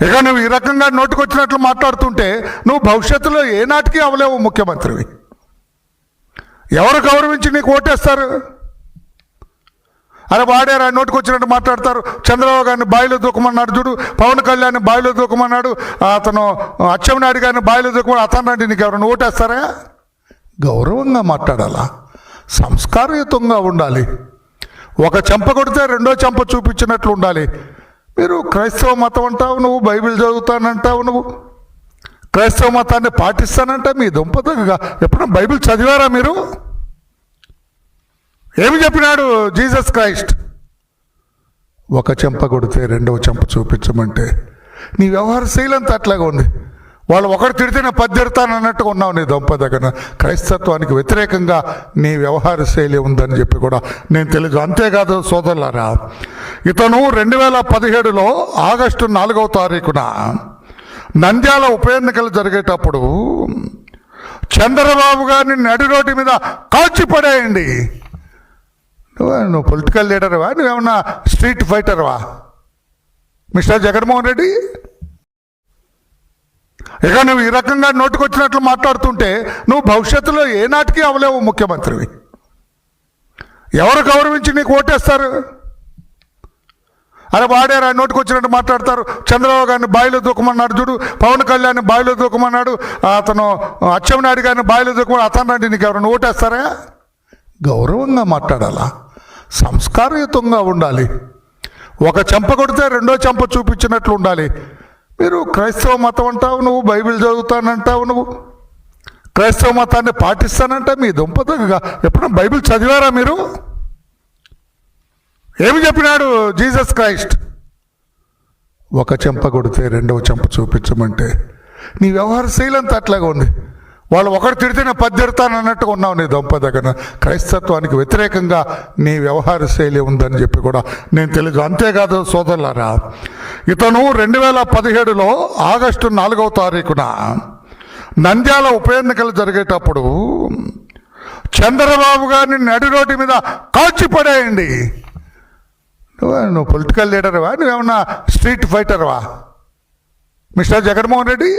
ఇక నువ్వు ఈ రకంగా నోటుకొచ్చినట్లు మాట్లాడుతుంటే నువ్వు భవిష్యత్తులో ఏనాటికి అవలేవు ముఖ్యమంత్రివి. ఎవరు గౌరవించి నీకు ఓటేస్తారు? అరే వాడారా నోటుకొచ్చినట్టు మాట్లాడతారు. చంద్రబాబు గారిని బావిలో దూకమన్నాడు చూడు, పవన్ కళ్యాణ్ బావిలో దూకమన్నాడు, అతను అచ్చెన్నాయుడు గారిని బావిలో దూకమన్నాడు. అతను అంటే నీకు ఎవరైనా ఓటేస్తారా? గౌరవంగా మాట్లాడాలా, సంస్కారయుతంగా ఉండాలి. ఒక చెంప కొడితే రెండో చెంప చూపించినట్లు ఉండాలి. మీరు క్రైస్తవ మతం అంటావు, నువ్వు బైబిల్ చదువుతానంటావు, నువ్వు క్రైస్తవ మతాన్ని పాటిస్తానంటే మీ దుంపదగా ఎప్పుడైనా బైబిల్ చదివారా మీరు? ఏమి చెప్పినాడు జీసస్ క్రైస్ట్? ఒక చెంప కొడితే రెండవ చెంప చూపించమంటే నీ వ్యవహార శైలి అంతా అట్లాగా ఉంది. వాళ్ళు ఒకటి తిడితే నేను 10 తిడతాను అన్నట్టుగా ఉన్నావు నీ దొంప దగ్గర. క్రైస్తత్వానికి వ్యతిరేకంగా నీ వ్యవహార శైలి ఉందని చెప్పి కూడా నేను తెలుసు. అంతేకాదు సోదరులారా, ఇతను 2017లో ఆగస్టు 4వ తారీఖున నంద్యాల ఉప ఎన్నికలు జరిగేటప్పుడు చంద్రబాబు గారిని నడి రోడ్డు మీద కాల్చి పడేయండి. నువ్వు పొలిటికల్ లీడర్వా? నువ్వేమన్నా స్ట్రీట్ ఫైటర్వా మిస్టర్ జగన్మోహన్ రెడ్డి? ఇక నువ్వు ఈ రకంగా నోటుకొచ్చినట్లు మాట్లాడుతుంటే నువ్వు భవిష్యత్తులో ఏనాటికి అవలేవు ముఖ్యమంత్రివి. ఎవరు గౌరవించి నీకు ఓటేస్తారు? అరే వాడారా నోటుకొచ్చినట్టు మాట్లాడతారు. చంద్రబాబు గారిని బావిలో దూకమన్నాడు చూడు, పవన్ కళ్యాణ్ బావిలో దూకమన్నాడు, అతను అచ్చెన్నాయుడు గారిని బావిలో దూకమన్నాడు. అతను అంటే నీకు ఎవరైనా ఓటేస్తారా? గౌరవంగా మాట్లాడాలా, సంస్కారయుతంగా ఉండాలి. ఒక చెంప కొడితే రెండో చెంప చూపించినట్లు ఉండాలి. మీరు క్రైస్తవ మతం అంటావు, నువ్వు బైబిల్ చదువుతానంటావు, నువ్వు క్రైస్తవ మతాన్ని పాటిస్తానంటే మీ దుంపదగా ఎప్పుడైనా బైబిల్ చదివారా మీరు? ఏమి చెప్పినాడు జీసస్ క్రైస్ట్? ఒక చెంప కొడితే రెండవ చెంప చూపించమంటే నీ వ్యవహార శైలి అంతా అట్లాగా ఉంది. వాళ్ళు ఒకటి తిడితే నేను 10 తిడతాను అన్నట్టుగా ఉన్నావు నీ దొంప దగ్గర. క్రైస్తత్వానికి వ్యతిరేకంగా నీ వ్యవహార శైలి ఉందని చెప్పి కూడా నేను తెలుసు. అంతేకాదు సోదరులారా, ఇతను 2017లో ఆగస్టు 4వ తారీఖున నంద్యాల ఉప ఎన్నికలు జరిగేటప్పుడు చంద్రబాబు గారిని నడి రోడ్డు మీద కాల్చి పడేయండి. నువ్వు పొలిటికల్ లీడర్వా? నువ్వేమన్నా స్ట్రీట్ ఫైటర్వా మిస్టర్ జగన్మోహన్ రెడ్డి?